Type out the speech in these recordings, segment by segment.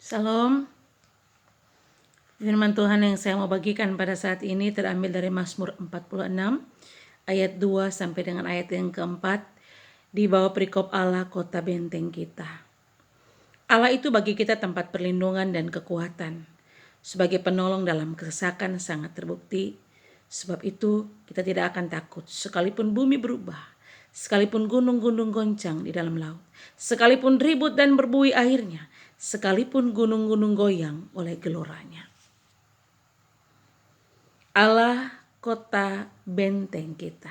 Salam. Firman Tuhan yang saya mau bagikan pada saat ini terambil dari Mazmur 46 ayat 2 sampai dengan ayat yang keempat di bawah perikop Allah kota benteng kita. Allah itu bagi kita tempat perlindungan dan kekuatan. Sebagai penolong dalam kesesakan sangat terbukti. Sebab itu kita tidak akan takut sekalipun bumi berubah, sekalipun gunung-gunung goncang di dalam laut, sekalipun ribut dan berbuih airnya, sekalipun gunung-gunung goyang oleh geloranya. Allah kota benteng kita.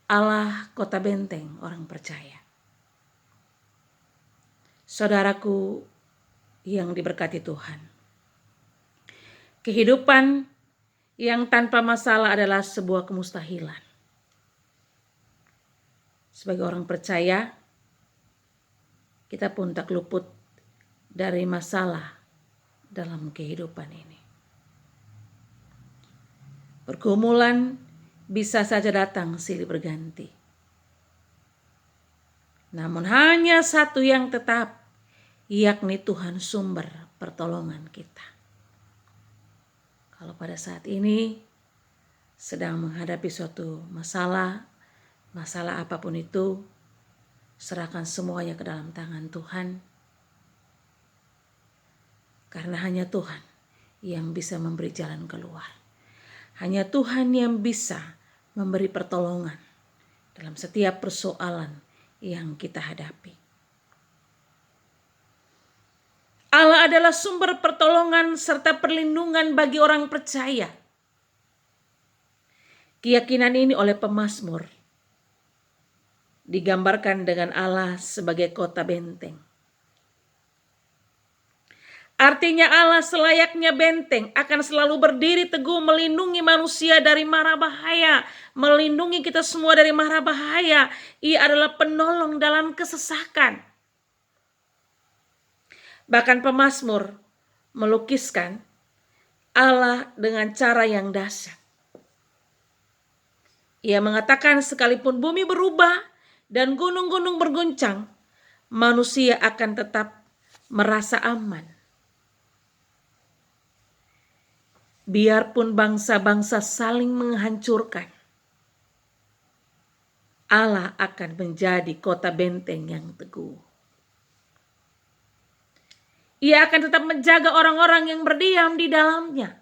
Allah kota benteng orang percaya. Saudaraku yang diberkati Tuhan. Kehidupan yang tanpa masalah adalah sebuah kemustahilan. Sebagai orang percaya, kita pun tak luput dari masalah dalam kehidupan ini. Pergumulan bisa saja datang silih berganti. Namun hanya satu yang tetap, yakni Tuhan sumber pertolongan kita. Kalau pada saat ini sedang menghadapi suatu masalah apapun itu, serahkan semuanya ke dalam tangan Tuhan. Karena hanya Tuhan yang bisa memberi jalan keluar. Hanya Tuhan yang bisa memberi pertolongan dalam setiap persoalan yang kita hadapi. Allah adalah sumber pertolongan serta perlindungan bagi orang percaya. Keyakinan ini oleh pemazmur digambarkan dengan Allah sebagai kota benteng. Artinya Allah selayaknya benteng akan selalu berdiri teguh melindungi manusia dari mara bahaya. Melindungi kita semua dari mara bahaya. Ia adalah penolong dalam kesesakan. Bahkan pemazmur melukiskan Allah dengan cara yang dahsyat. Ia mengatakan sekalipun bumi berubah dan gunung-gunung berguncang, manusia akan tetap merasa aman. Biarpun bangsa-bangsa saling menghancurkan, Allah akan menjadi kota benteng yang teguh. Ia akan tetap menjaga orang-orang yang berdiam di dalamnya.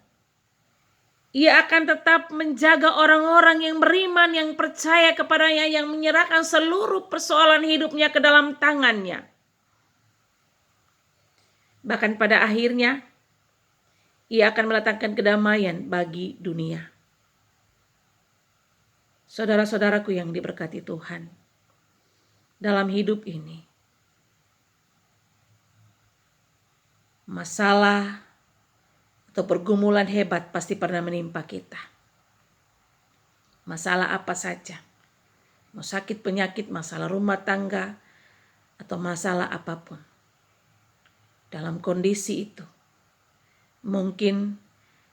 Ia akan tetap menjaga orang-orang yang beriman, yang percaya kepadanya, yang menyerahkan seluruh persoalan hidupnya ke dalam tangannya. Bahkan pada akhirnya, ia akan meletakkan kedamaian bagi dunia. Saudara-saudaraku yang diberkati Tuhan, dalam hidup ini, masalah atau pergumulan hebat pasti pernah menimpa kita. Masalah apa saja, mau sakit penyakit, masalah rumah tangga, atau masalah apapun. Dalam kondisi itu, mungkin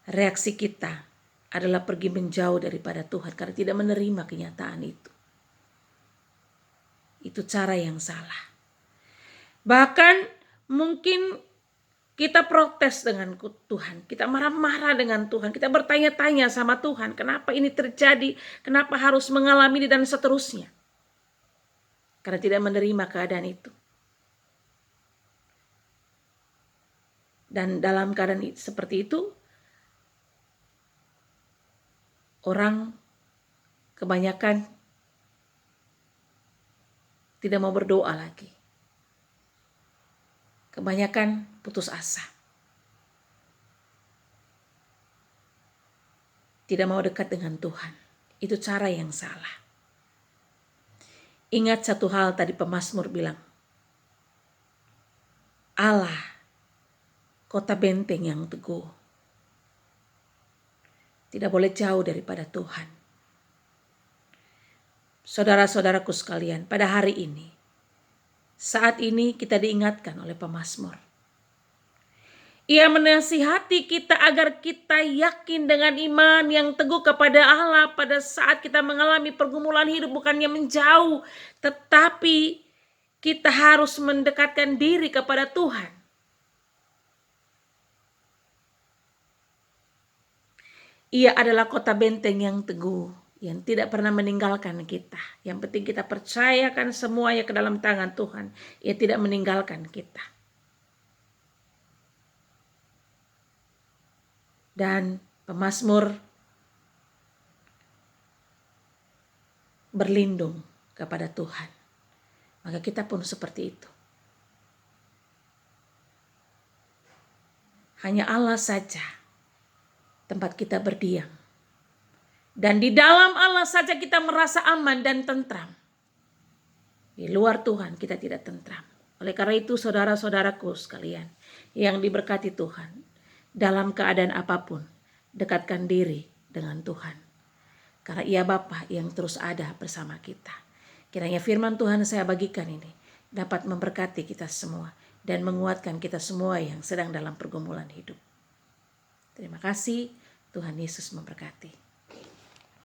reaksi kita adalah pergi menjauh daripada Tuhan karena tidak menerima kenyataan itu. Itu cara yang salah. Bahkan mungkin kita protes dengan Tuhan, kita marah-marah dengan Tuhan, kita bertanya-tanya sama Tuhan, kenapa ini terjadi, kenapa harus mengalami ini dan seterusnya. Karena tidak menerima keadaan itu. Dan dalam keadaan seperti itu, orang kebanyakan tidak mau berdoa lagi. Kebanyakan putus asa. Tidak mau dekat dengan Tuhan. Itu cara yang salah. Ingat satu hal tadi pemazmur bilang. Allah, kota benteng yang teguh. Tidak boleh jauh daripada Tuhan. Saudara-saudaraku sekalian, pada hari ini, saat ini kita diingatkan oleh pemazmur. Ia menasihati kita agar kita yakin dengan iman yang teguh kepada Allah pada saat kita mengalami pergumulan hidup, bukannya menjauh, tetapi kita harus mendekatkan diri kepada Tuhan. Ia adalah kota benteng yang teguh, yang tidak pernah meninggalkan kita. Yang penting kita percayakan semuanya ke dalam tangan Tuhan. Ia tidak meninggalkan kita. Dan pemazmur berlindung kepada Tuhan. Maka kita pun seperti itu. Hanya Allah saja tempat kita berdiam. Dan di dalam Allah saja kita merasa aman dan tentram. Di luar Tuhan kita tidak tentram. Oleh karena itu saudara-saudaraku sekalian yang diberkati Tuhan, dalam keadaan apapun dekatkan diri dengan Tuhan. Karena Ia Bapa yang terus ada bersama kita. Kiranya firman Tuhan saya bagikan ini dapat memberkati kita semua dan menguatkan kita semua yang sedang dalam pergumulan hidup. Terima kasih, Tuhan Yesus memberkati.